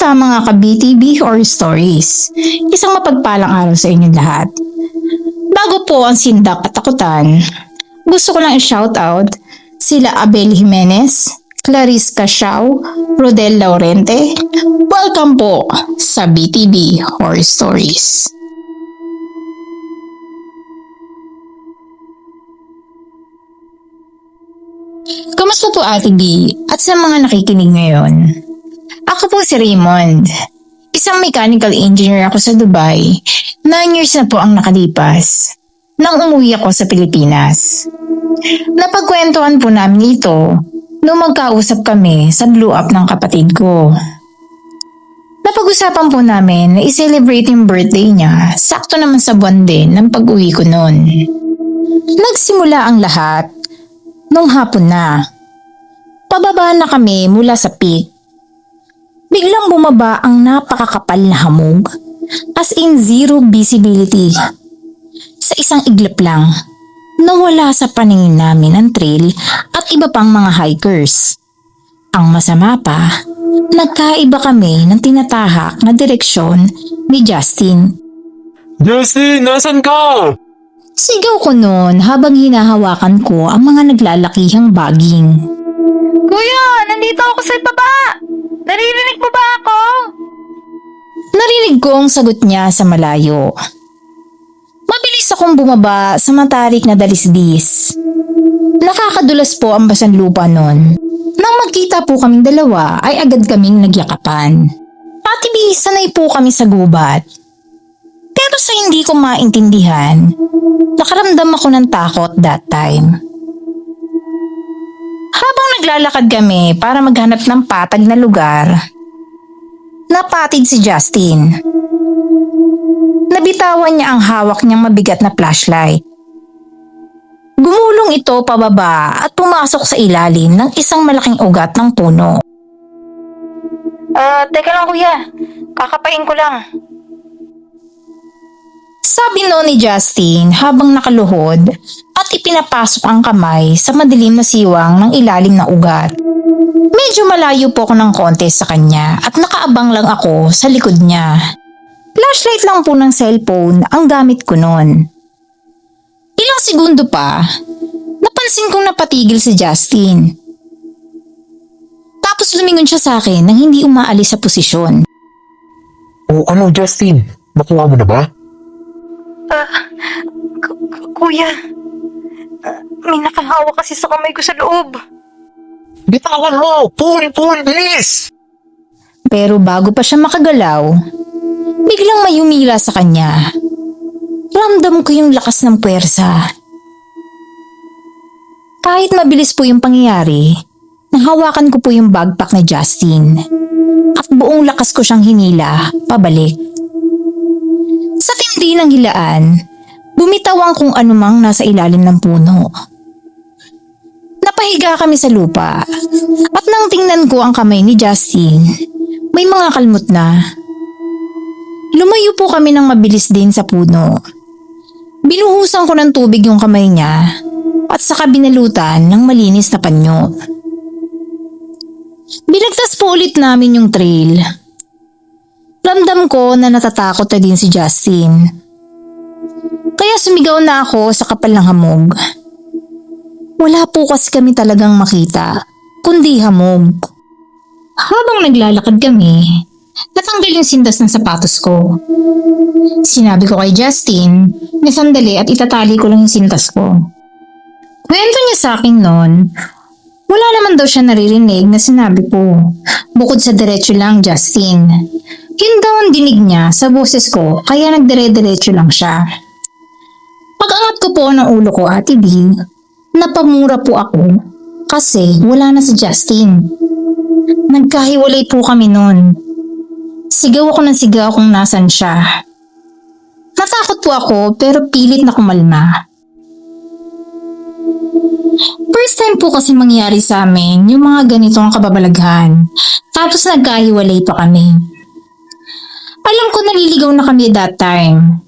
Kamusta mga ka-BTB Horror Stories? Isang mapagpalang araw sa inyong lahat. Bago po ang sindak at takutan, gusto ko lang i-shoutout sila Abel Jimenez, Clarice Casiao, Rodel Laurente. Welcome po sa BTB Horror Stories. Kamusta po Ate B at sa mga nakikinig ngayon? Ako po si Raymond. Isang mechanical engineer ako sa Dubai. 9 years na po ang nakalipas nang umuwi ako sa Pilipinas. Napagkwentuhan po namin ito nung magkausap kami sa blow up ng kapatid ko. Napag-usapan po namin na i-celebrate yung birthday niya, sakto naman sa buwan din ng pag-uwi ko noon. Nagsimula ang lahat nung hapon na. Pababa na kami mula sa peak. Biglang bumaba ang napakakapal na hamog, as in zero visibility. Sa isang iglap lang, nawala sa paningin namin ang trail at iba pang mga hikers. Ang masama pa, nagkaiba kami ng tinatahak na direksyon ni Justin. Justin, nasan ka? Sigaw ko noon habang hinahawakan ko ang mga naglalakihang baging. Kuya, nandito ako sa baba! Naririnig mo ba ako? Narinig ko ang sagot niya sa malayo. Mabilis akong bumaba sa matarik na dalisdis. Nakakadulas po ang basan lupa noon. Nang magkita po kaming dalawa ay agad kaming nagyakapan. Ate sanay po kami sa gubat. Pero sa hindi ko maintindihan, nakaramdam ako ng takot that time. Habang naglalakad kami para maghanap ng patag na lugar, napatid si Justin. Nabitawan niya ang hawak niyang mabigat na flashlight. Gumulong ito pababa at pumasok sa ilalim ng isang malaking ugat ng puno. Teka lang kuya, kakapain ko lang. Sabi noon ni Justin habang nakaluhod at ipinapasok ang kamay sa madilim na siwang ng ilalim na ugat. Medyo malayo po ako ng konti sa kanya at nakaabang lang ako sa likod niya. Flashlight lang po ng cellphone ang gamit ko noon. Ilang segundo pa, napansin kong napatigil si Justin. Tapos lumingon siya sa akin nang hindi umaalis sa posisyon. O ano, Justin? Nakuha mo na ba? Kuya, may nakahawa kasi sa kamay ko sa loob. Bitawan mo! Pull, bilis! Pero bago pa siya makagalaw, biglang may humila sa kanya. Ramdam ko yung lakas ng puwersa. Kahit mabilis po yung pangyayari, nahawakan ko po yung backpack ni Justin at buong lakas ko siyang hinila pabalik. Sa tindi ng hilaan, bumitaw ang kung anumang nasa ilalim ng puno. Napahiga kami sa lupa at nang tingnan ko ang kamay ni Justin, may mga kalmot na. Lumayo po kami ng mabilis din sa puno. Binuhusan ko ng tubig yung kamay niya at saka binalutan ng malinis na panyo. Binagtas po ulit namin yung trail. Ramdam ko na natatakot na din si Justin. Kaya sumigaw na ako sa kapal ng hamog. Wala po kasi kami talagang makita, kundi hamog. Habang naglalakad kami, natanggal yung sintas ng sapatos ko. Sinabi ko kay Justin na sandali at itatali ko lang yung sintas ko. Kwento niya sa akin noon, wala naman daw siya naririnig na sinabi ko. Bukod sa diretso lang, Justin. Yun daw ang dinig niya sa boses ko kaya nagdire-diretso lang siya. Pag-angat ko po ng ulo ko Ate B, napamura po ako kasi wala na si Justin. Nagkahiwalay po kami noon. Sigaw ako ng sigaw kung nasan siya. Natakot po ako pero pilit na kumalma. First time po kasi mangyari sa amin yung mga ganitong kababalaghan. Tapos nagkahiwalay pa kami. Alam ko naliligaw na kami that time.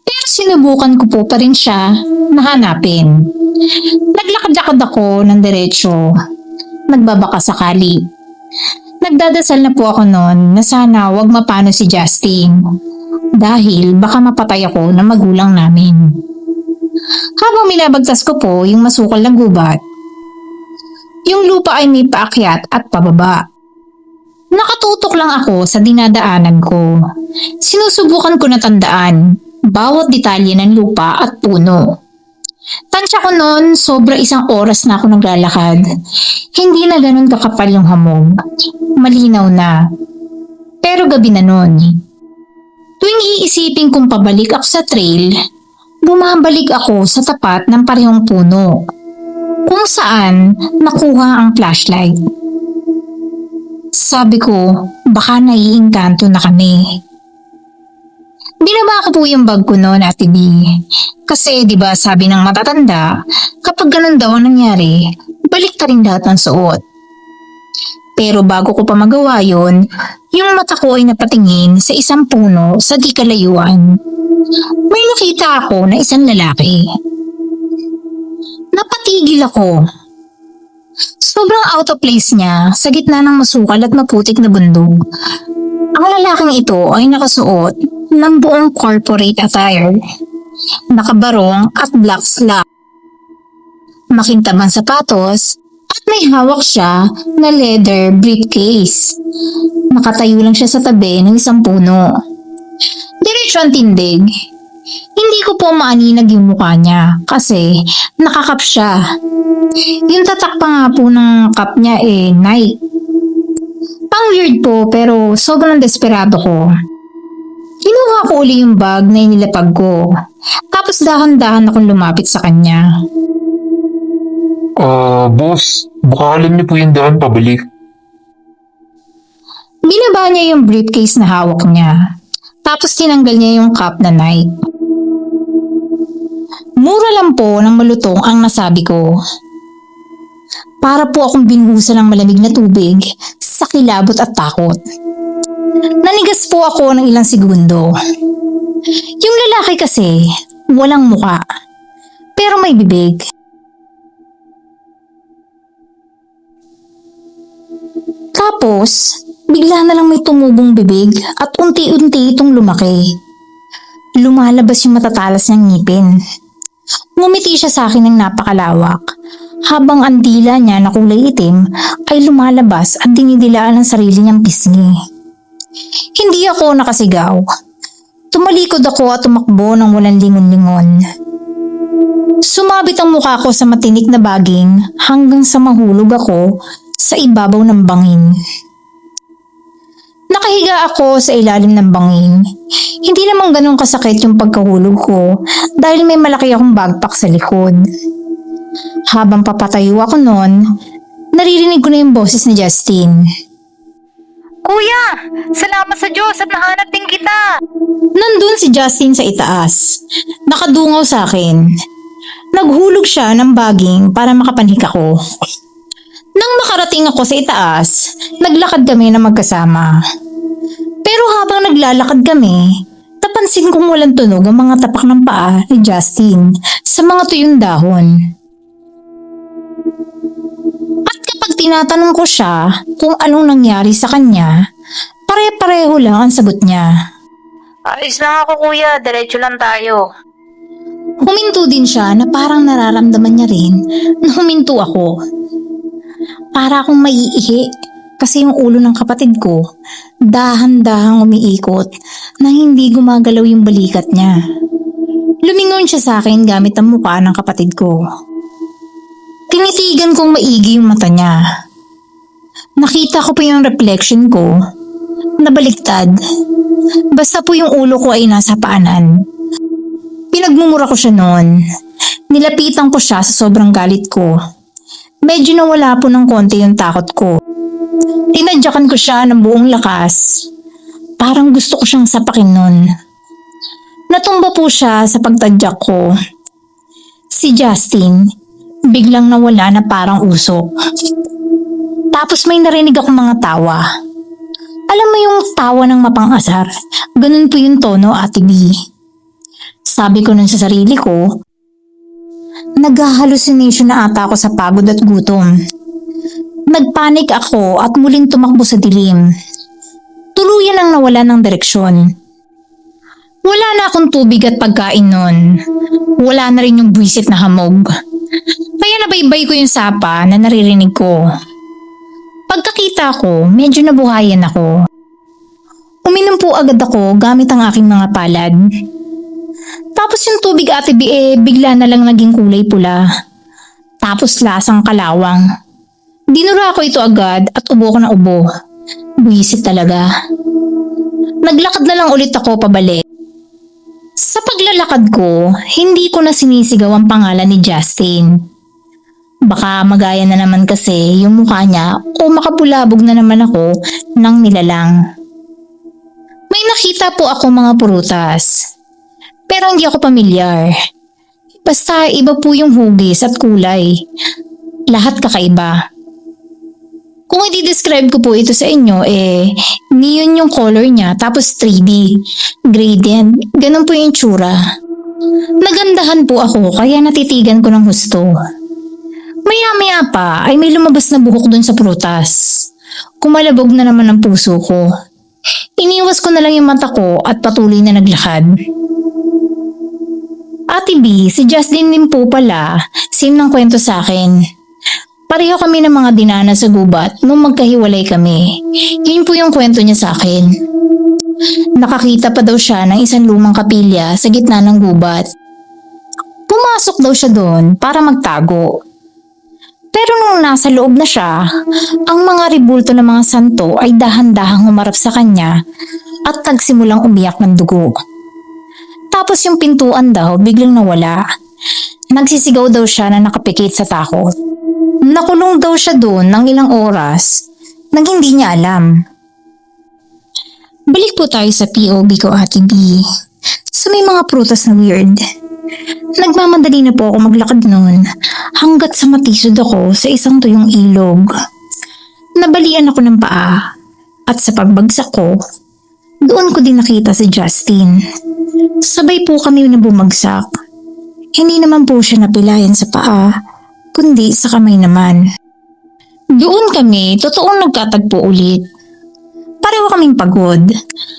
Pero sinubukan ko po pa rin siya na hanapin. Naglakad-lakad ako ng diretsyo. Nagbabaka sakali. Nagdadasal na po ako noon na sana wag mapano si Justin dahil baka mapatay ako ng magulang namin. Habang minabagtas ko po yung masukal na gubat, yung lupa ay may paakyat at pababa. Nakatutok lang ako sa dinadaanan ko. Sinusubukan ko na tandaan bawat detalye ng lupa at puno. Tansya ko noon, sobra 1 oras na ako naglalakad. Hindi na ganun kakapal yung hamog. Malinaw na. Pero gabi na noon. Tuwing iisipin kong pabalik ako sa trail, bumabalik ako sa tapat ng parehong puno, kung saan nakuha ang flashlight. Sabi ko, baka naiingkanto na kami. Binaba ko po yung bag ko noon, Ate B. Kasi 'di ba sabi ng matatanda, kapag ganun daw ang nangyari, balik ka rin lahat ng suot. Pero bago ko pa magawa yun, yung mata ko ay napatingin sa isang puno sa di kalayuan. May nakita ako na isang lalaki. Napatigil ako. Sobrang out of place niya sa gitna ng masukal at maputik na bundok. Ang lalaking ito ay nakasuot ng buong corporate attire. Nakabarong at black slacks. Makintabang sapatos at may hawak siya na leather briefcase. Nakatayo lang siya sa tabi ng isang puno. Diretso ang tindig. Hindi ko po maaninag yung mukha niya kasi nakakap siya. Yung tatak pa nga po ng cup niya Nike. Pang weird po pero sobrang desperado ko. Kinuha ko uli yung bag na inilapag ko. Tapos dahan-dahan akong lumapit sa kanya. Boss, baka alam niyo po yung daan pabalik. Binaba niya yung briefcase na hawak niya. Tapos tinanggal niya yung cup na Nike. Mura lang po ng malutong ang nasabi ko. Para po akong binuhusan ng malamig na tubig sa kilabot at takot. Nanigas po ako ng ilang segundo. Yung lalaki kasi, walang muka. Pero may bibig. Tapos, bigla na lang may tumubong bibig at unti-unti itong lumaki. Lumalabas yung matatalas niyang ngipin. Ngumiti siya sa akin ng napakalawak, habang ang dila niya na kulay itim ay lumalabas at dinidilaan ng sarili niyang pisngi. Hindi ako nakasigaw. Tumalikod ako at tumakbo ng walang lingon-lingon. Sumabit ang mukha ko sa matinik na baging hanggang sa mahulog ako sa ibabaw ng bangin. Nakahiga ako sa ilalim ng bangin. Hindi naman ganun kasakit yung pagkahulog ko dahil may malaki akong backpack sa likod. Habang papatayo ako noon, naririnig ko na yung boses ni Justin. Kuya, salamat sa Diyos at nahanap din kita. Nandun si Justin sa itaas. Nakadungaw sa akin. Naghulog siya ng baging para makapanhik ako. Nang makarating ako sa itaas, naglakad kami na magkasama. Pero habang naglalakad kami, napansin kong walang tunog ang mga tapak ng paa ni Justin sa mga tuyong dahon. At kapag tinatanong ko siya kung anong nangyari sa kanya, pare-pareho lang ang sagot niya. Ayos lang ako kuya, diretso lang tayo. Huminto din siya na parang nararamdaman niya rin na huminto ako. Para akong maiihi kasi yung ulo ng kapatid ko dahan-dahang umiikot na hindi gumagalaw yung balikat niya. Lumingon siya sa akin gamit ang mukha ng kapatid ko. Tinitigan kong maigi yung mata niya. Nakita ko pa yung reflection ko na baliktad. Basta po yung ulo ko ay nasa paanan. Pinagmumura ko siya noon. Nilapitan ko siya sa sobrang galit ko. Medyo nawala po ng konti yung takot ko. Tinadyakan ko siya ng buong lakas. Parang gusto ko siyang sapakin nun. Natumba po siya sa pagtadyak ko. Si Justin, biglang nawala na parang usok. Tapos may narinig akong mga tawa. Alam mo yung tawa ng mapang-asar? Ganun po yung tono, Ate B. Sabi ko nun sa sarili ko, nag-hallucination na ata ako sa pagod at gutom. Nagpanik ako at muling tumakbo sa dilim. Tuluyan ang nawala ng direksyon. Wala na akong tubig at pagkain nun. Wala na rin yung buwisit na hamog. Kaya nabaybay ko yung sapa na naririnig ko. Pagkakita ko, medyo nabuhayan ako. Uminom po agad ako gamit ang aking mga palad. Tapos yung tubig Ate B bigla na lang naging kulay pula. Tapos lasang kalawang. Dinura ko ito agad at ubo ko na ubo. Buwisit talaga. Naglakad na lang ulit ako pabalik. Sa paglalakad ko, hindi ko na sinisigaw ang pangalan ni Justin. Baka magaya na naman kasi yung mukha niya o makabulabog na naman ako ng nilalang. May nakita po ako mga prutas. Pero hindi ako pamilyar. Basta iba po yung hugis at kulay. Lahat kakaiba. Kung i-describe ko po ito sa inyo, neon yung color niya tapos 3D, gradient, ganun po yung tsura. Nagandahan po ako kaya natitigan ko ng husto. Maya-maya pa ay may lumabas na buhok dun sa prutas. Kumalabog na naman ang puso ko. Iniwas ko na lang yung mata ko at patuloy na naglakad. Ate B, si Justin din po pala, same ng kwento sa akin. Pareho kami ng mga dinana sa gubat nung magkahiwalay kami. Yun po yung kwento niya sa akin. Nakakita pa daw siya ng isang lumang kapilya sa gitna ng gubat. Pumasok daw siya doon para magtago. Pero nung nasa loob na siya, ang mga ribulto ng mga santo ay dahan-dahang humarap sa kanya at nagsimulang umiyak ng dugo. Tapos yung pintuan daw biglang nawala. Nagsisigaw daw siya na nakapikit sa takot. Nakulong daw siya doon ng ilang oras nang hindi niya alam. Balik po tayo sa POV ko Ate B. So may mga prutas na weird. Nagmamadali na po ako maglakad noon hanggat sa matisod ako sa isang tuyong ilog. Nabalian ako ng paa at sa pagbagsak ko, doon ko din nakita si Justin. Sabay po kami na bumagsak. Hindi naman po siya napilayan sa paa, kundi sa kamay naman. Doon kami totoong nagkatagpo ulit. Pareho kaming pagod,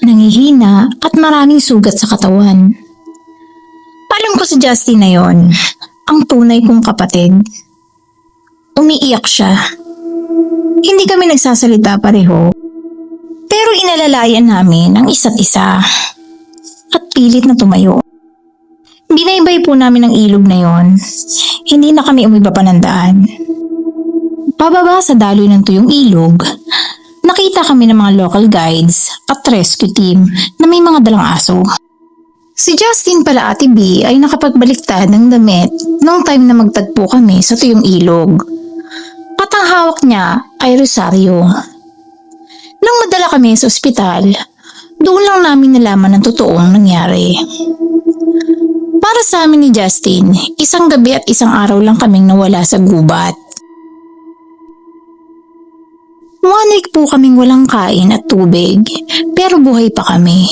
nangihina at maraming sugat sa katawan. Alam ko si Justin na yon, ang tunay kong kapatid. Umiiyak siya. Hindi kami nagsasalita pareho, pero inalalayan namin ang isa't isa at pilit na tumayo. Binaybay po namin ang ilog na yon. Hindi na kami umiba pa ng daan. Pababa sa daloy ng tuyong ilog, nakita kami ng mga local guides at rescue team na may mga dalang aso. Si Justin pala Ate B ay nakapagbaliktad ng damit noong time na magtagpo kami sa tuyong ilog. At ang hawak niya ay rosaryo. Nang madala kami sa ospital, doon lang namin nalaman ang totoong nangyari. Para sa amin ni Justin, isang gabi at isang araw lang kaming nawala sa gubat. 1 week po kaming walang kain at tubig, pero buhay pa kami.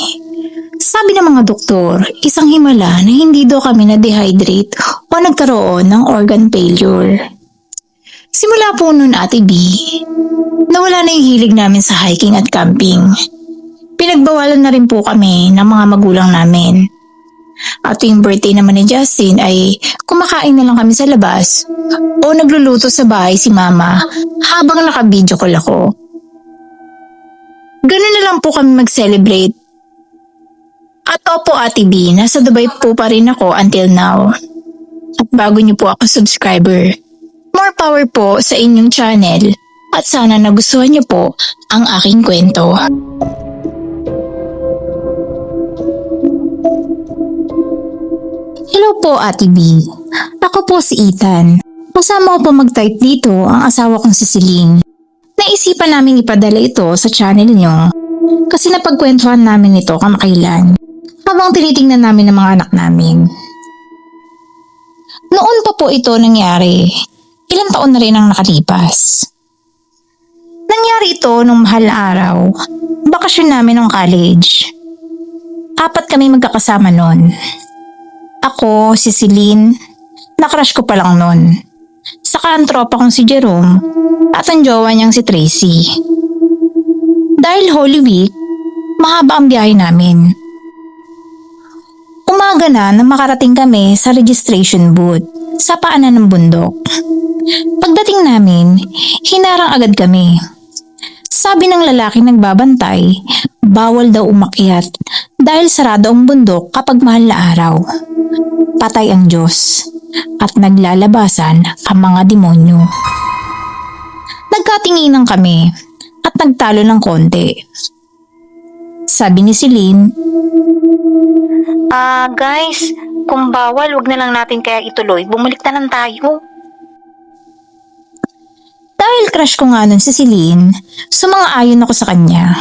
Sabi ng mga doktor, isang himala na hindi daw kami na-dehydrate o nagkaroon ng organ failure. Simula po noon Ate B, nawala na yung hilig namin sa hiking at camping. Pinagbawalan na rin po kami ng mga magulang namin. At yung birthday naman ni Justin ay kumakain na lang kami sa labas o nagluluto sa bahay si Mama habang naka-video call ako. Ganun na lang po kami mag-celebrate. At opo Ate B, nasa Dubai po pa rin ako until now. At bago niyo po ako subscriber, more power po sa inyong channel at sana nagustuhan niyo po ang aking kwento. Hello po Ate B, ako po si Ethan. Kasama ko po mag-type dito ang asawa kong si Celine. Naisipan namin ipadala ito sa channel niyo kasi napagkwentuhan namin ito kamakailan habang tinitingnan namin ang mga anak namin. Noon pa po ito nangyari, ilang taon na rin ang nakalipas. Nangyari ito nung mahal na araw, bakasyon namin ng college. 4 kami magkakasama noon. Ako, si Celine, na-crush ko pa lang noon. Saka ang tropa kong si Jerome at ang jowa niyang si Tracy. Dahil Holy Week, mahaba ang biyahe namin. Umaga na nang makarating kami sa registration booth sa paanan ng bundok. Pagdating namin, hinarang agad kami. Sabi ng lalaking nagbabantay, bawal daw umakyat dahil sarado ang bundok kapag mahal na araw. Patay ang Diyos at naglalabasan ang mga demonyo. Nagkatinginan kami at nagtalo ng konti. Sabi ni Celine, Guys, kung bawal, wag na lang natin kaya ituloy. Bumalik na lang tayo. dahil crush ko nga nun si Celine, sumang-ayon ako sa kanya.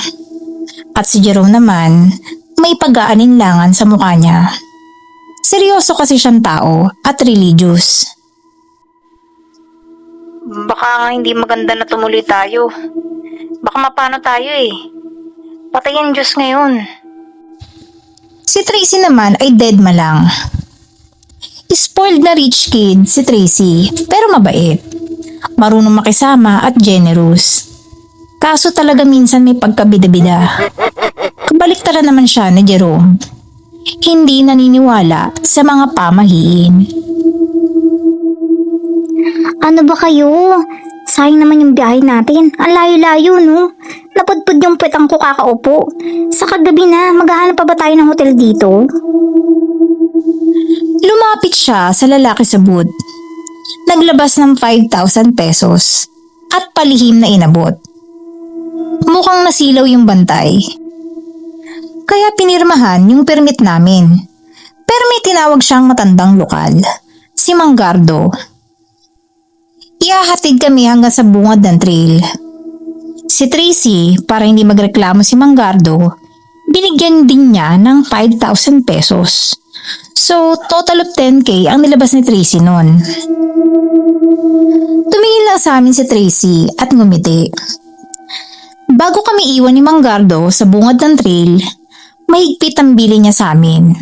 At si Jerome naman, may pag-aalinlangan sa mukha niya. Seryoso kasi siyang tao at religious. Baka nga hindi maganda na tumuloy tayo. Baka mapano tayo eh. Patay ang Diyos ngayon. Si Tracy naman ay dead ma lang. Spoiled na rich kid si Tracy, pero mabait. Marunong makisama at generous. Kaso talaga minsan may pagkabida-bida. Kabaliktaran naman siya ni Jerome. Hindi naniniwala sa mga pamahiin. Ano ba kayo? Sayang naman yung biyahe natin. Ang layo-layo, no? Napadpad yung petang ko kakaupo. Sa kagabi na, maghahanap pa ba tayo ng hotel dito? Lumapit siya sa lalaki sa booth. Naglabas ng 5,000 pesos at palihim na inabot. Mukhang nasilaw yung bantay. Kaya pinirmahan yung permit namin. Pero may tinawag siyang matandang lokal, si Manggardo. Ihahatid kami hanggang sa bungad ng trail. Si Tracy, para hindi magreklamo si Manggardo, binigyan din niya ng 5,000 pesos. So, total of 10K ang nilabas ni Tracy noon. Tumingin lang sa amin si Tracy at ngumiti. Bago kami iwan ni Manggardo sa bungad ng trail, mahigpit ang bili niya sa amin.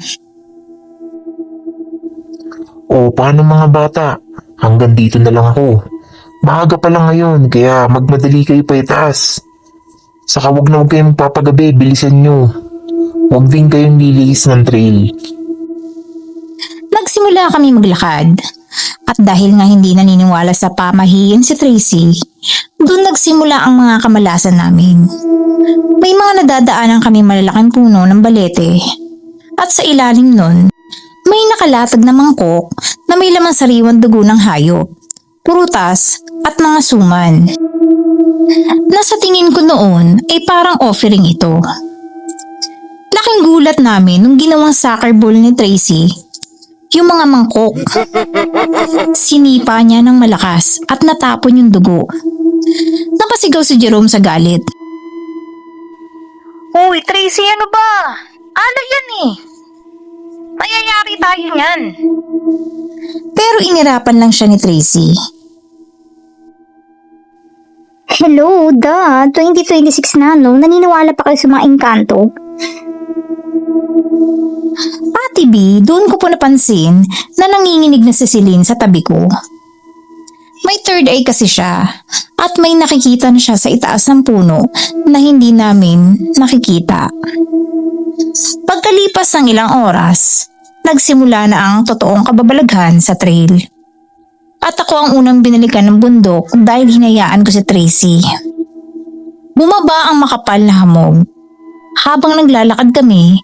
O paano mga bata? Hanggang dito na lang ako. Maaga pa lang ngayon, kaya magmadali kayo pa itaas. Saka wag na huwag kayong magpapagabi, bilisan nyo. Huwag din kayong lilihis ng trail. Nagsimula kami maglakad. At dahil nga hindi naniniwala sa pamahiin si Tracy, doon nagsimula ang mga kamalasan namin. May mga nadadaanan kami malalaking puno ng balete. At sa ilalim nun, may nakalatag na mangkok na may lamang sariwang dugo ng hayop, prutas at mga suman. Nasa tingin ko noon ay parang offering ito. Laking gulat namin nung ginawang soccer ball ni Tracy yung mga mangkok. Sinipa niya ng malakas at natapon yung dugo. Napasigaw si Jerome sa galit. Uy, Tracy, ano ba? Ano yan eh? Mayayari tayo niyan. Pero inirapan lang siya ni Tracy. Hello, 2026 na, no? Naniniwala pa kayo sa mga engkanto? Ate B, doon ko po napansin na nanginginig na si Celine sa tabi ko. May third eye kasi siya at may nakikita na siya sa itaas ng puno na hindi namin nakikita. Pagkalipas ng ilang oras, nagsimula na ang totoong kababalaghan sa trail. At ako ang unang binalikan ng bundok dahil hinayaan ko si Tracy. Bumaba ang makapal na hamog. Habang naglalakad kami,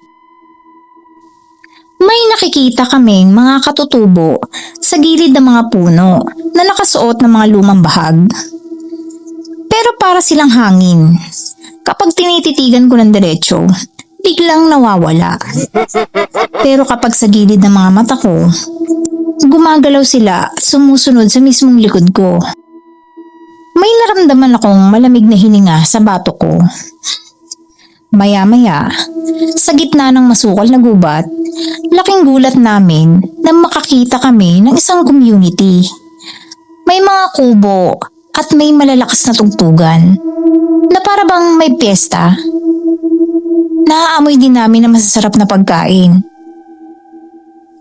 may nakikita kaming mga katutubo sa gilid ng mga puno na nakasuot ng mga lumang bahag. Pero para silang hangin. Kapag tinititigan ko ng diretso, biglang nawawala. Pero kapag sa gilid ng mga mata ko, gumagalaw sila at sumusunod sa mismong likod ko. May naramdaman akong malamig na hininga sa batok ko. Maya-maya, sa gitna ng masukal na gubat, laking gulat namin na makakita kami ng isang community. May mga kubo at may malalakas na tugtugan na para bang may piyesta. Naaamoy din namin ng masasarap na pagkain.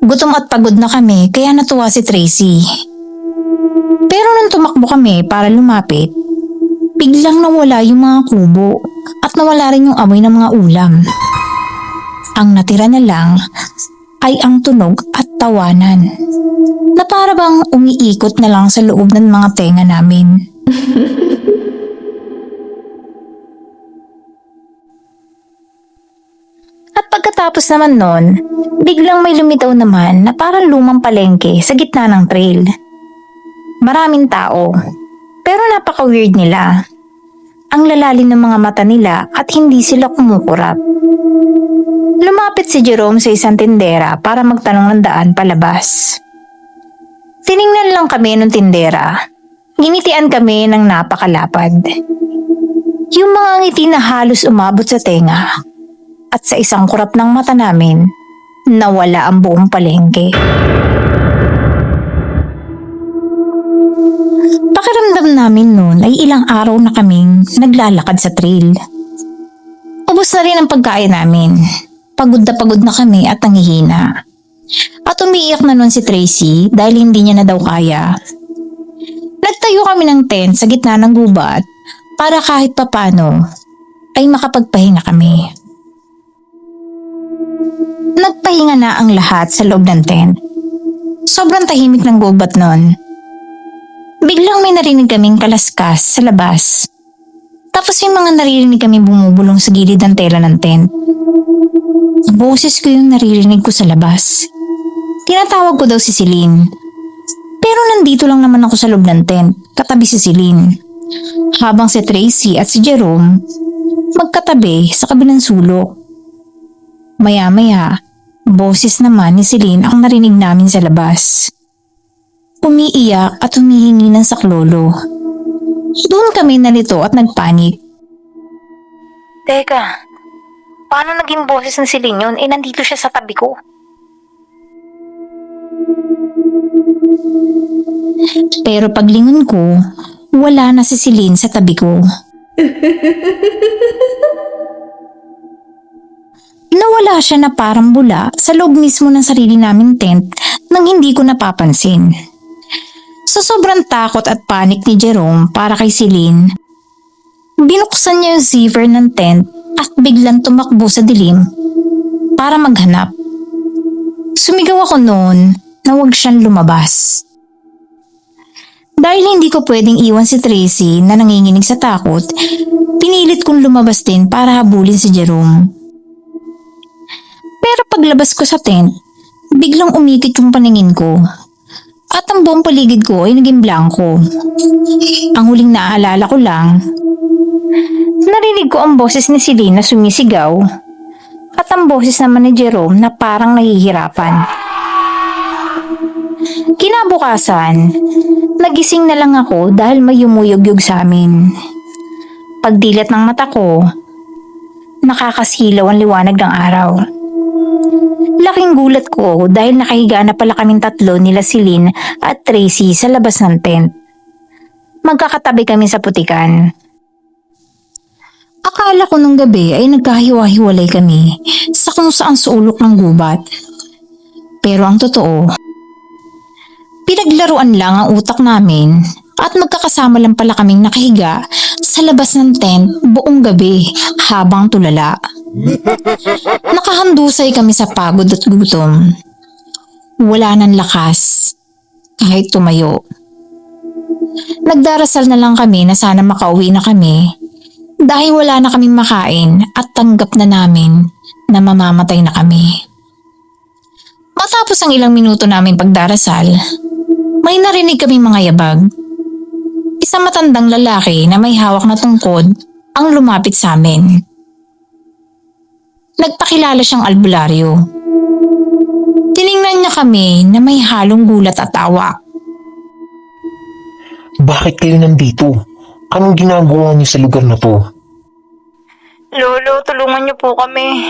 Gutom at pagod na kami kaya natuwa si Tracy. Pero nung tumakbo kami para lumapit, biglang nawala yung mga kubo at nawala rin yung amoy ng mga ulam. Ang natira na lang ay ang tunog at tawanan na para bang umiikot na lang sa loob ng mga tenga namin. At pagkatapos naman nun, biglang may lumitaw naman na parang lumang palengke sa gitna ng trail. Maraming tao, pero napaka-weird nila. Ang lalalim ng mga mata nila at hindi sila kumukurap. Lumapit si Jerome sa isang tindera para magtanong ng daan palabas. Tiningnan lang kami ng tindera. Ginitian kami ng napakalapad. Yung mga ngiti na halos umabot sa tenga. At sa isang kurap ng mata namin, nawala ang buong palengke. Pakiramdam namin noon ay ilang araw na kaming naglalakad sa trail. Ubos na rin ang pagkain namin. Pagod na kami at nanghihina. At umiiyak na noon si Tracy dahil hindi niya na daw kaya. Nagtayo kami ng tent sa gitna ng gubat para kahit papano ay makapagpahinga kami. Nagpahinga na ang lahat sa loob ng tent. Sobrang tahimik ng gubat noon. Biglang may narinig kaming kalaskas sa labas. Tapos may mga naririnig kami bumubulong sa gilid ng tela ng tent. Boses ko yung naririnig ko sa labas. Tinatawag ko daw si Celine. Pero nandito lang naman ako sa loob ng tent, katabi si Celine. Habang si Tracy at si Jerome magkatabi sa kabilang sulok. Maya-maya, boses naman ni Celine ang narinig namin sa labas. Umiiyak at humihingi ng saklolo. Doon kami nalito at nagpanik. Teka, paano naging boses ng Celine yun? Nandito siya sa tabi ko. Pero paglingon ko, wala na si Celine sa tabi ko. Nawala siya na parang bula sa loob mismo ng sarili naming tent nang hindi ko napapansin. Sa sobrang takot at panik ni Jerome para kay Celine, binuksan niya yung zipper ng tent at biglang tumakbo sa dilim para maghanap. Sumigaw ako noon na huwag siyang lumabas. Dahil hindi ko pwedeng iwan si Tracy na nanginginig sa takot, pinilit kong lumabas din para habulin si Jerome. Pero paglabas ko sa tent, biglang umikit yung paningin ko. At ang buong paligid ko ay naging blanko. Ang huling naaalala ko lang, narinig ko ang boses ni Celine na sumisigaw at ang boses naman ni Jerome na parang nahihirapan. Kinabukasan, nagising na lang ako dahil may yumuyog-yog sa amin. Pagdilat ng mata ko, nakakasilaw ang liwanag ng araw. Laking gulat ko dahil nakahiga na pala kaming tatlo nila Celine at Tracy sa labas ng tent. Magkakatabi kami sa putikan. Akala ko nung gabi ay nagkahiwa-hiwalay kami sa kung saan sulok ng gubat. Pero ang totoo, pinaglaruan lang ang utak namin at magkakasama lang pala kaming nakahiga sa labas ng tent buong gabi habang tulala. Nakahandusay kami sa pagod at gutom. Wala nang lakas kahit tumayo. Nagdarasal na lang kami na sana makauwi na kami dahil wala na kaming makain at tanggap na namin na mamamatay na kami. Matapos ang ilang minuto namin pagdarasal, may narinig kaming mga yabag. Isang matandang lalaki na may hawak na tungkod ang lumapit sa amin. Nagpakilala siyang albularyo. Tiningnan niya kami na may halong gulat at tawa. Bakit kayo nandito? Anong ginagawa niyo sa lugar na to? Lolo, tulungan niyo po kami.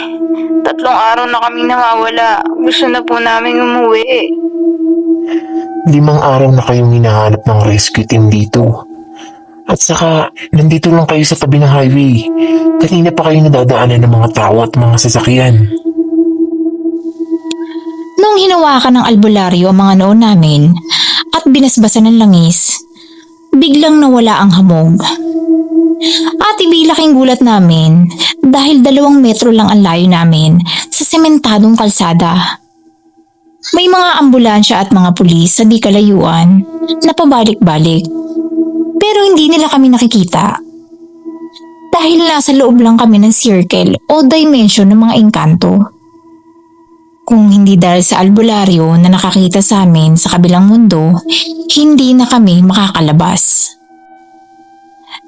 3 araw na kaming nawawala. Gusto na po namin umuwi. 5 araw na kayong hinahanap ng rescue team dito. At saka, nandito lang kayo sa tabi ng highway. Kanina pa kayo nadadaanan ng mga tao at mga sasakyan. Nung hinawakan ng albularyo ang mga noo namin at binasbasan ng langis, biglang nawala ang hamog. At laking gulat namin dahil 2 metro lang ang layo namin sa sementadong kalsada. May mga ambulansya at mga pulis sa di kalayuan na pabalik-balik. Pero hindi nila kami nakikita. Dahil nasa loob lang kami ng circle o dimension ng mga engkanto. Kung hindi dahil sa albularyo na nakakita sa amin sa kabilang mundo, hindi na kami makakalabas.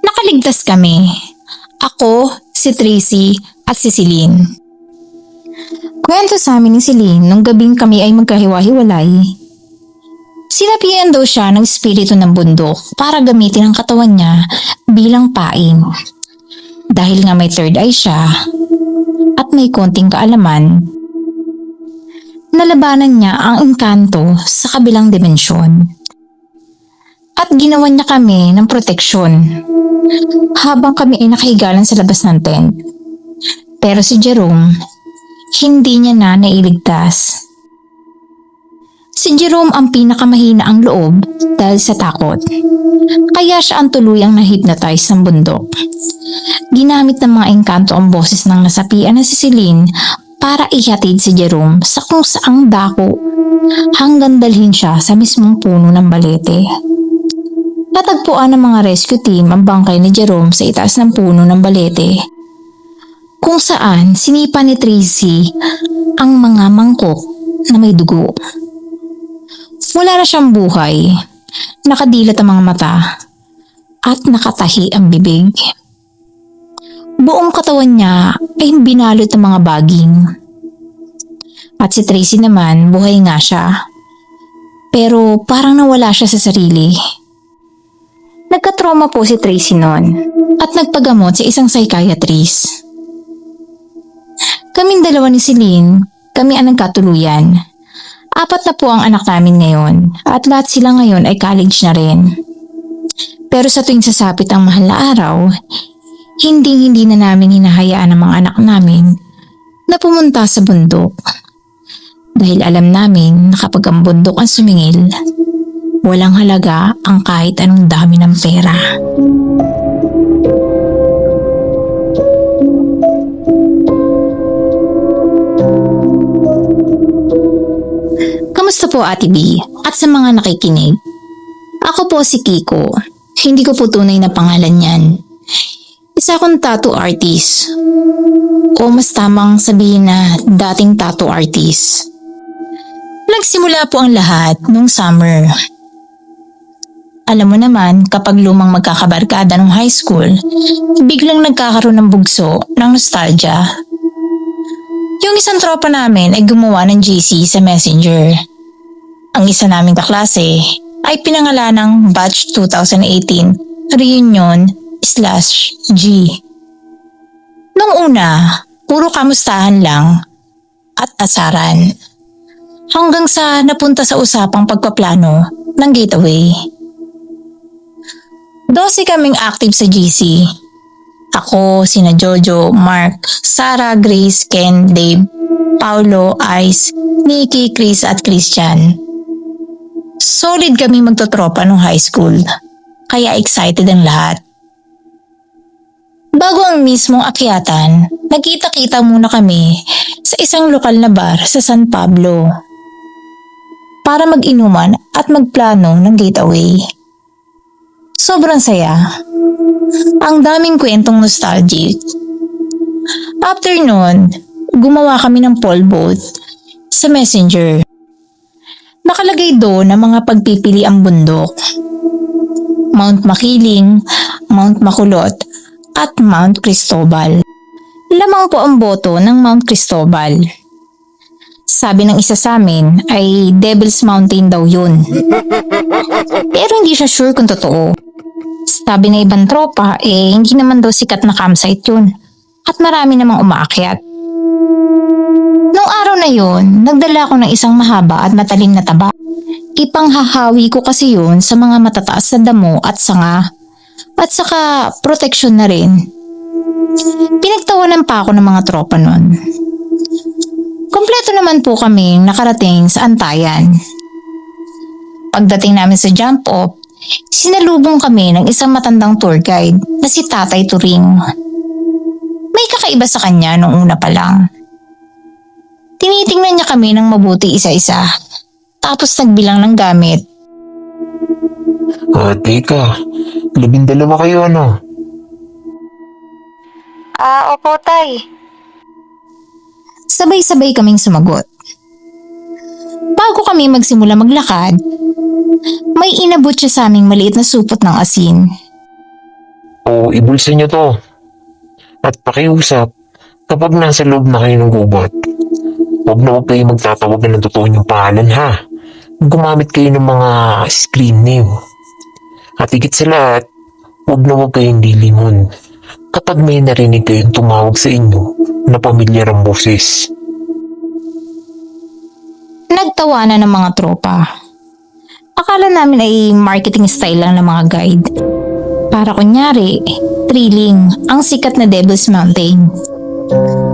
Nakaligtas kami. Ako, si Tracy at si Celine. Kwento sa amin ni Celine nung gabing kami ay magkahiwa-hiwalay. Sinapian daw siya ng espiritu ng bundok para gamitin ang katawan niya bilang pain. Dahil nga may third eye siya at may konting kaalaman, nalabanan niya ang engkanto sa kabilang dimensyon. At ginawa niya kami ng proteksyon habang kami ay nakahigalan sa labas ng tent. Pero si Jerome, hindi niya na nailigtas. Si Jerome ang pinakamahina ang loob dahil sa takot. Kaya siya ang tuluyang na-hypnotize ng bundok. Ginamit ng mga engkanto ang boses ng nasapian na si Celine para ihatid si Jerome sa kung saang dako hanggang dalhin siya sa mismong puno ng balete. Natagpuan ng mga rescue team ang bangkay ni Jerome sa itaas ng puno ng balete, kung saan sinipa ni Tracy ang mga mangkok na may dugo. Wala na siyang buhay, nakadilat ang mga mata at nakatahi ang bibig. Buong katawan niya ay binalot ng mga baging. At si Tracy naman, buhay nga siya, pero parang nawala siya sa sarili. Nagka-trauma po si Tracy noon at nagpagamot sa isang psychiatrist. Kaming dalawa ni Celine, kami ang nagkatuluyan. 4 na po ang anak namin ngayon at lahat sila ngayon ay college na rin. Pero sa tuwing sasapit ang mahal na araw, hindi na namin hinahayaan ang mga anak namin na pumunta sa bundok. Dahil alam namin na kapag ang bundok ang sumingil, walang halaga ang kahit anong dami ng pera. Kamusta po Ate B at sa mga nakikinig? Ako po si Kiko. Hindi ko po tunay na pangalan yan. Isa akong tattoo artist. O mas tamang sabihin na dating tattoo artist. Nagsimula po ang lahat nung summer. Alam mo naman, kapag lumang magkakabarkada nung high school, biglang nagkakaroon ng bugso ng nostalgia. Yung isang tropa namin ay gumawa ng GC sa Messenger. Ang isa naming kaklase ay pinangalan ng Batch 2018 Reunion/G. Nung una, puro kamustahan lang at asaran. Hanggang sa napunta sa usapang pagpaplano ng getaway. 12 kaming active sa GC. Ako, sina Jojo, Mark, Sarah, Grace, Ken, Dave, Paulo, Ice, Nikki, Chris at Christian. Solid kaming magtotropa nung high school. Kaya excited ang lahat. Bago ang mismong akyatan, nagkita-kita muna kami sa isang lokal na bar sa San Pablo para mag-inuman at magplano ng getaway. Sobrang saya. Ang daming kwentong nostalgic. After nun, gumawa kami ng poll vote sa Messenger. Nakalagay doon ang mga pagpipili ang bundok. Mount Makiling, Mount Makulot, at Mount Cristobal. Lamang po ang boto ng Mount Cristobal. Sabi ng isa sa amin ay Devil's Mountain daw yun. Pero hindi siya sure kung totoo. Sabi ng ibang tropa hindi naman daw sikat na campsite yun. At marami namang umaakyat. Nung araw na yun, nagdala ko ng isang mahaba at matalim na taba. Ipanghahawi ko kasi yun sa mga matataas na damo at sanga. At saka proteksyon na rin. Pinagtawanan pa ako ng mga tropa nun. Kompleto naman po kaming nakarating sa Antayan. Pagdating namin sa jump off, sinalubong kami ng isang matandang tour guide na si Tatay Turing. May kakaiba sa kanya nung una pa lang. Tinitingnan niya kami ng mabuti isa-isa, tapos nagbilang ng gamit. Teka, 12 kayo ano? Opo, Tay. Sabay-sabay kaming sumagot. Bago kami magsimula maglakad, may inabot siya sa aming maliit na supot ng asin. O ibulsa niyo to. At pakiusap, kapag nasa loob na kayo ng gubat, huwag kayo magtatawag ng totoo niyong pangalan ha. Gumamit kayo ng mga screen name. At higit sa lahat, huwag kayong lilingon kapag may narinig kayong tumawag sa inyo na pamilyar ang boses. Nagtawanan ng mga tropa. Akala namin ay marketing style lang ng mga guide. Para kunyari, thrilling ang sikat na Devil's Mountain.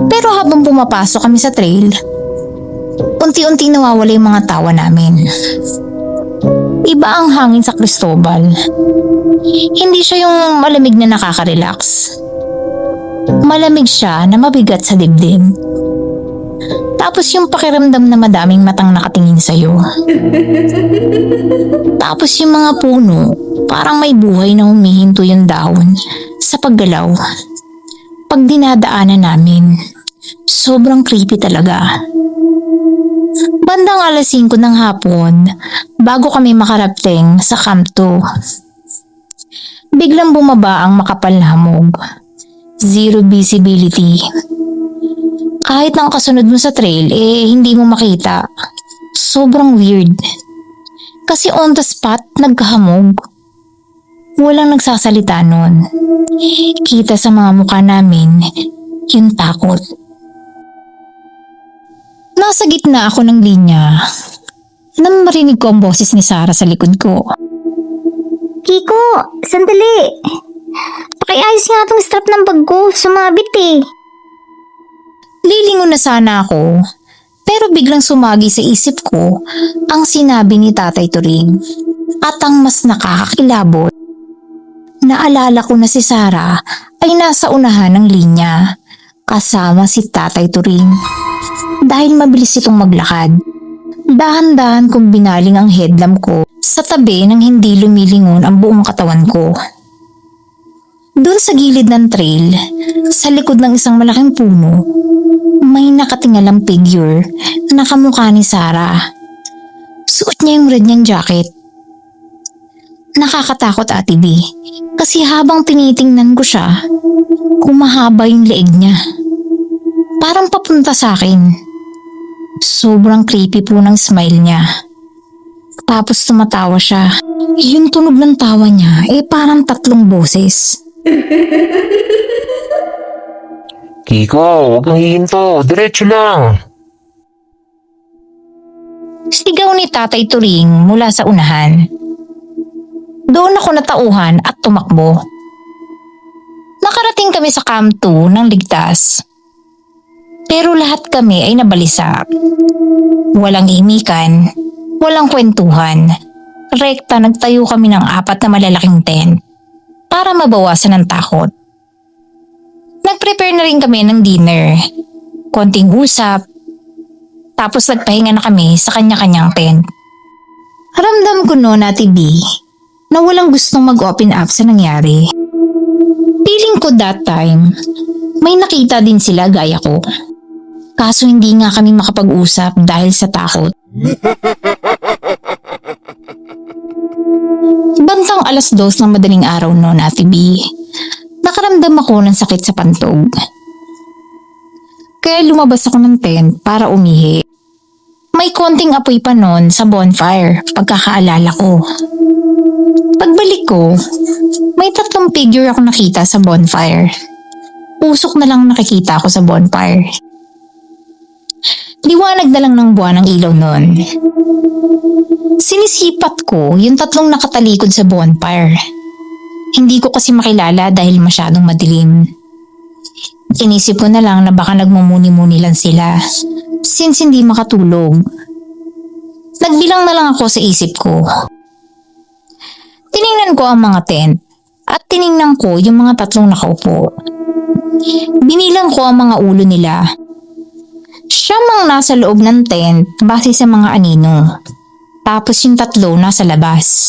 Pero habang pumapasok kami sa trail, unti-unti nawawala yung mga tawa namin. Iba ang hangin sa Cristobal. Hindi siya yung malamig na nakaka-relax. Malamig siya na mabigat sa dibdib. Tapos yung pakiramdam na madaming matang nakatingin sa'yo. Tapos yung mga puno, parang may buhay na humihinto yung dahon sa paggalaw. Pag dinadaanan namin, sobrang creepy talaga. Bandang 5:00 ng hapon, bago kami makarating sa Camp 2. Biglang bumaba ang makapal na hamog. Zero visibility. Kahit nang kasunod mo sa trail, hindi mo makita. Sobrang weird. Kasi on the spot, nagkahamog. Walang nagsasalita nun. Kita sa mga mukha namin, yung takot. Nasa gitna ako ng linya nang marinig ko ang boses ni Sarah sa likod ko. Kiko, sandali. Pakiayos nga tong strap ng bag ko. Sumabit eh. Lilingon na sana ako, pero biglang sumagi sa isip ko ang sinabi ni Tatay Turing. At ang mas nakakakilabot, naalala ko na si Sarah ay nasa unahan ng linya kasama si Tatay Turing. Dahil mabilis itong maglakad, dahan-dahan kong binaling ang headlamp ko sa tabi nang hindi lumilingon ang buong katawan ko. Doon sa gilid ng trail, sa likod ng isang malaking puno, may nakatingalang figure na kamukha ni Sarah. Suot niya yung red niyang jacket. Nakakatakot, Ate B, kasi habang tinitingnan ko siya, kumahaba yung leeg niya. Parang papunta sa akin. Sobrang creepy po ng smile niya. Tapos tumatawa siya. Yung tunog ng tawa niya parang 3 boses. Kiko, huwag kang hihinto. Diretso lang. Sigaw ni Tatay Turing mula sa unahan. Doon ako natauhan at tumakbo. Nakarating kami sa Camp 2 ng ligtas. Pero lahat kami ay nabalisa. Walang imikan, walang kwentuhan. Rekta nagtayo kami ng 4 na malalaking tent para mabawasan ang takot. Nag-prepare na rin kami ng dinner. Konting usap. Tapos nagpahinga na kami sa kanya-kanyang tent. Ramdam ko noon, Ate B, na walang gustong mag-open up sa nangyari. Feeling ko that time, may nakita din sila gaya ko. Kaso hindi nga kami makapag-usap dahil sa takot. Bantang 2:00 ng madaling araw noon, Ate B. Nakaramdam ako ng sakit sa pantog. Kaya lumabas ako ng tent para umihi. May konting apoy pa noon sa bonfire pagkakaalala ko. Pagbalik ko, may 3 figure ako nakita sa bonfire. Usok na lang nakikita ako sa bonfire. Liwanag na lang ng buwan ang ilaw noon. Sinisipat ko yung 3 nakatalikod sa bonfire. Hindi ko kasi makilala dahil masyadong madilim. Inisip ko na lang na baka nagmumuni-muni lang sila since hindi makatulog. Nagbilang na lang ako sa isip ko. Tiningnan ko ang mga tent at tiningnan ko yung mga tatlong nakaupo. Binilang ko ang mga ulo nila. Siya mang nasa loob ng tent base sa mga anino. Tapos yung tatlo nasa labas.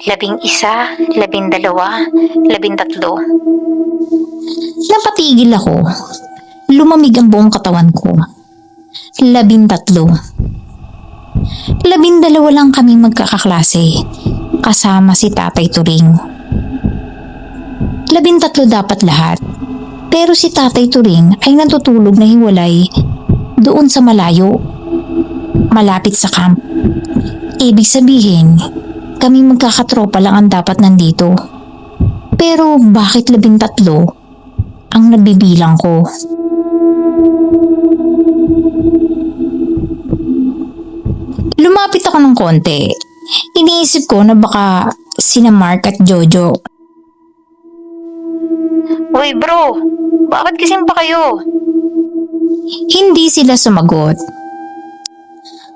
11, 12, 13. Napatigil ako. Lumamig ang buong katawan ko. 13. 12 lang kaming magkakaklase. Kasama si Tatay Turing. 13 dapat lahat. Pero si Tatay Turing ay natutulog na hiwalay doon sa malayo. Malapit sa camp. Ibig sabihin, kami magkakatropa lang ang dapat nandito. Pero bakit 13 ang nabibilang ko? Lumapit ako ng konti. Iniisip ko na baka sina Mark at Jojo. Uy bro, bakit gising pa kayo? Hindi sila sumagot.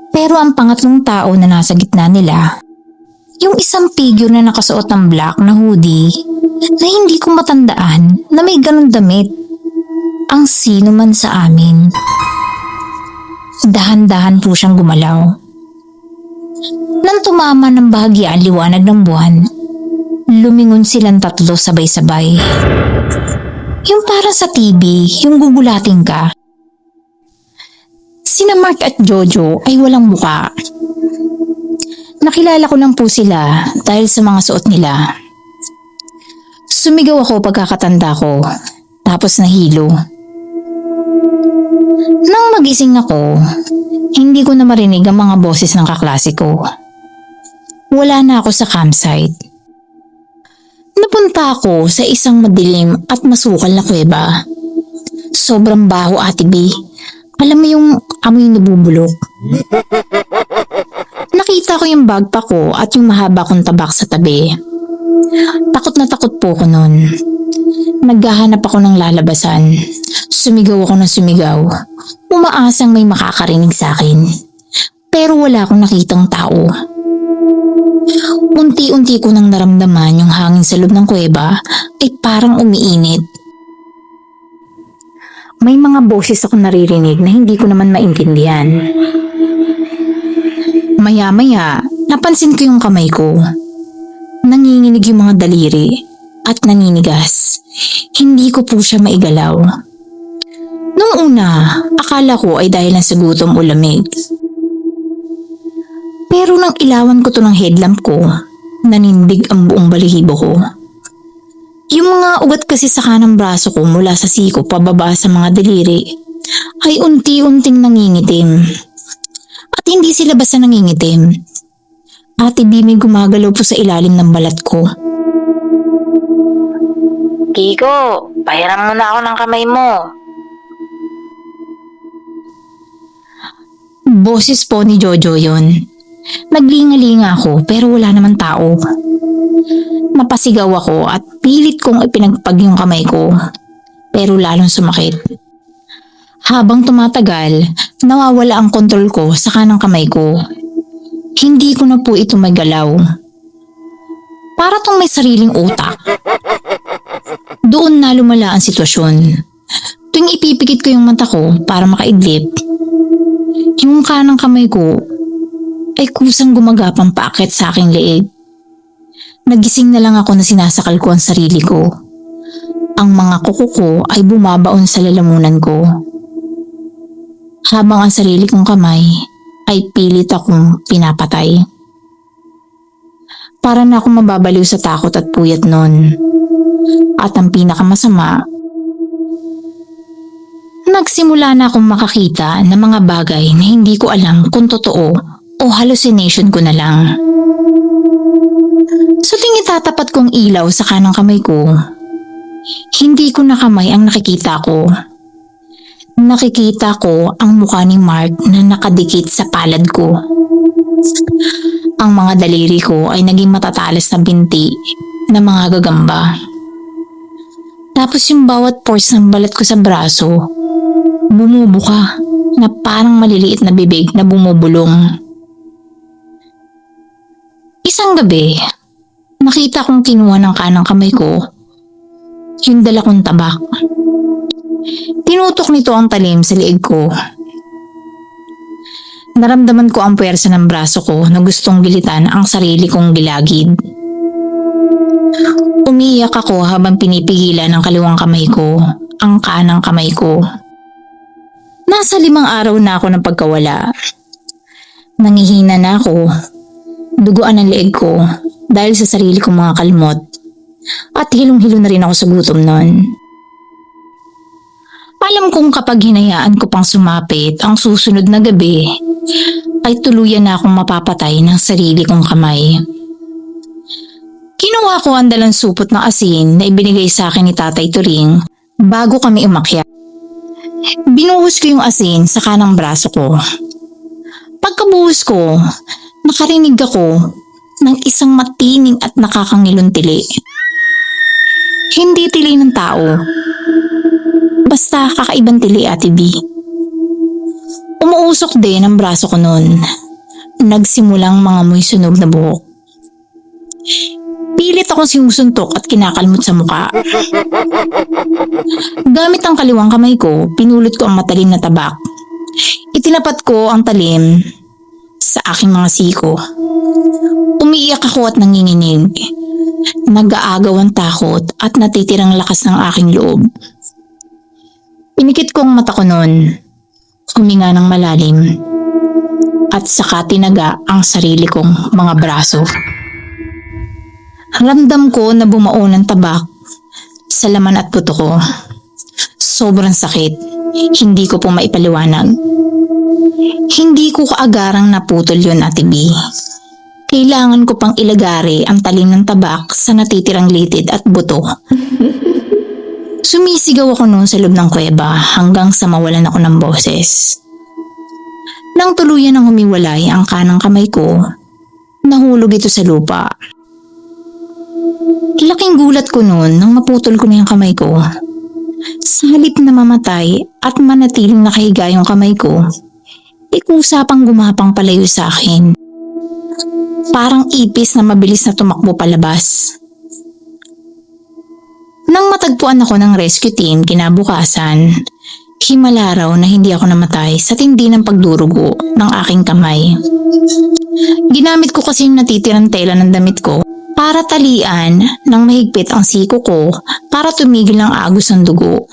Pero ang pangatlong tao na nasa gitna nila, yung isang figure na nakasuot ng black na hoodie na hindi ko matandaan na may ganun damit. Ang sino man sa amin. Dahan-dahan po siyang gumalaw. Nang tumama ng bahagya ang liwanag ng buwan, lumingon silang tatlo sabay-sabay. Yung para sa TV, yung gugulating ka. Sina Mark at Jojo ay walang muka. Nakilala ko lang po sila dahil sa mga suot nila. Sumigaw ako pagkakatanda ko, tapos nahilo. Nang magising ako, hindi ko na marinig ang mga boses ng kaklase ko. Wala na ako sa campsite. Napunta ako sa isang madilim at masukal na kuweba. Sobrang baho, Ate B. Alam mo yung amoy nabubulok. Nakita ko yung backpack ko at yung mahaba kong tabak sa tabi. Takot na takot po ko nun. Naghahanap ako ng lalabasan. Sumigaw ako ng sumigaw. Umaasang may makakarinig sa akin. Pero wala akong nakitang tao. Unti-unti ko nang naramdaman yung hangin sa loob ng kuweba ay parang umiinit. May mga boses ako naririnig na hindi ko naman maintindihan. Maya-maya, napansin ko yung kamay ko. Nanginginig yung mga daliri at naninigas. Hindi ko po siya maigalaw. Nung una, akala ko ay dahil lang sa gutom o lamig. Pero nang ilawan ko to ng headlamp ko, nanindig ang buong balahibo ko. Yung mga ugat kasi sa kanang braso ko mula sa siko pababa sa mga daliri ay unti-unting nangingitim. At hindi sila basta nangingitim. Ate B, may gumagalaw po sa ilalim ng balat ko. Kiko, pahiram mo na ako ng kamay mo. Boses po ni Jojo yon. Naglingalinga ako pero wala naman tao. Napasigaw ako at pilit kong ipinagpag yung kamay ko. Pero lalong sumakit. Habang tumatagal, nawawala ang kontrol ko sa kanang kamay ko. Hindi ko na po ito magalaw. Para tong may sariling utak. Doon na lumala ang sitwasyon. Tuwing ipipikit ko yung mata ko para makaidlip, yung kanang kamay ko ay kusang gumagapang paakyat sa aking leeg. Nagising na lang ako na sinasakal ko ang sarili ko. Ang mga kuko ko ay bumabaon sa lalamunan ko. Habang ang sarili kong kamay ay pilit akong pinapatay. Para na akong mababaliw sa takot at puyat nun. At ang pinakamasama, nagsimula na akong makakita ng mga bagay na hindi ko alam kung totoo o hallucination ko na lang. So tuwing itatapat kong ilaw sa kanang kamay ko, hindi ko na kamay ang nakikita ko. Nakikita ko ang mukha ni Mark na nakadikit sa palad ko. Ang mga daliri ko ay naging matatalas na binti na mga gagamba. Tapos yung bawat pores ng balat ko sa braso, bumubuka na parang maliliit na bibig na bumubulong. Isang gabi, nakita kong kinuha ng kanang kamay ko yung dala kong tabak. Tinutok nito ang talim sa liig ko. Naramdaman ko ang puwersa ng braso ko na gustong gilitan ang sarili kong gilagid. Umiiyak ako habang pinipigilan ng kaliwang kamay ko ang kanang kamay ko. Nasa 5 araw na ako ng pagkawala. Nangihina na ako. Duguan ang leeg ko dahil sa sarili kong mga kalmot. At hilong-hilo na rin ako sa gutom noon. Alam kong kapag hinayaan ko pang sumapit ang susunod na gabi, ay tuluyan na akong mapapatay ng sarili kong kamay. Kinuha ko ang dalang supot na asin na ibinigay sa akin ni Tatay Turing bago kami umakyat. Binuhos ko yung asin sa kanang braso ko. Pagkabuhos ko, nakarinig ako ng isang matining at nakakangilong tili. Hindi tili ng tao. Basta kakaibang tili, Ate B. Umuusok din ang braso ko noon. Nagsimulang mga muy sunog na buhok. Pilit akong sinusuntok at kinakalmot sa muka. Gamit ang kaliwang kamay ko, pinulot ko ang matalim na tabak. Itinapat ko ang talim sa aking mga siko. Umiiyak ako at nanginginig. Nag-aagaw ang takot at natitirang lakas ng aking loob. Pinikit ko ang mata ko noon. Huminga ng malalim. At saka tinaga ang sarili kong mga braso. Ramdam ko na bumao ng tabak sa laman at buto ko. Sobrang sakit. Hindi ko po maipaliwanag. Hindi ko kaagarang naputol yun, Ate B. Kailangan ko pang ilagari ang talim ng tabak sa natitirang litid at buto. Sumisigaw ako noon sa loob ng kuweba hanggang sa mawalan ako ng boses. Nang tuluyan ng humiwalay ang kanang kamay ko, nahulog ito sa lupa. Laking gulat ko noon nang maputol ko na yung kamay ko. Sa halip na mamatay at manatiling nakahiga yung kamay ko, ikusa pang gumapang palayo sa akin. Parang ipis na mabilis na tumakbo palabas. Nang matagpuan ako ng rescue team kinabukasan, himala raw na hindi ako namatay sa tindi ng pagdurugo ng aking kamay. Ginamit ko kasi yung natitirang tela ng damit ko para talian ng mahigpit ang siko ko para tumigil ang agos ng dugo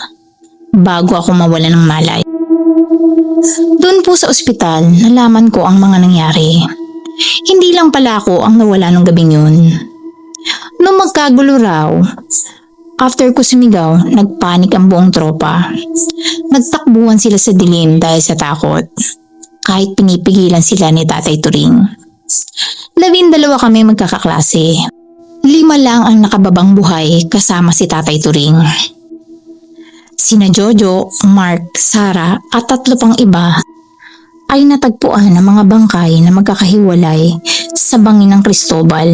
bago ako mawala ng malay. Doon po sa ospital, nalaman ko ang mga nangyari. Hindi lang pala ako ang nawala nung gabing yun. Nung magkagulo raw, after ko sumigaw, nagpanik ang buong tropa. Nagtakbuhan sila sa dilim dahil sa takot. Kahit pinipigilan sila ni Tatay Turing. 12 kami magkakaklase. 5 lang ang nakababang buhay kasama si Tatay Turing. Sina Jojo, Mark, Sara at 3 pang iba ay natagpuan ng mga bangkay na magkakahiwalay sa bangin ng Cristobal.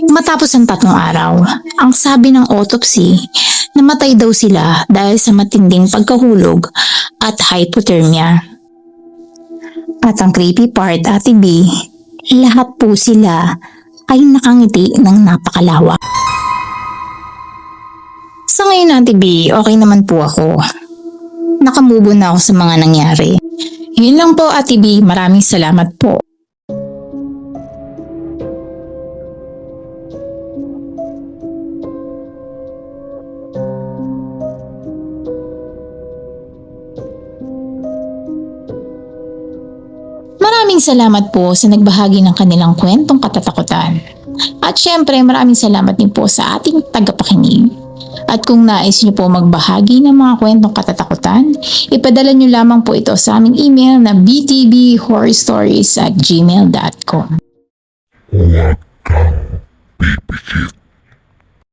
Matapos ang 3 araw, ang sabi ng autopsy, namatay daw sila dahil sa matinding pagkahulog at hypothermia. At ang creepy part, Ate B, lahat po sila ay nakangiti ng napakalawak. Sa ngayon, Ate B, okay naman po ako. Nakamubo na ako sa mga nangyari. Yun lang po, Ate B. Maraming salamat po. Maraming salamat po sa nagbahagi ng kanilang kwentong katatakutan. At syempre, maraming salamat din po sa ating tagapakinig. At kung nais niyo po magbahagi ng mga kwentong katatakutan, ipadala niyo lamang po ito sa aming email na btbhorrorstories@gmail.com. Huwag kang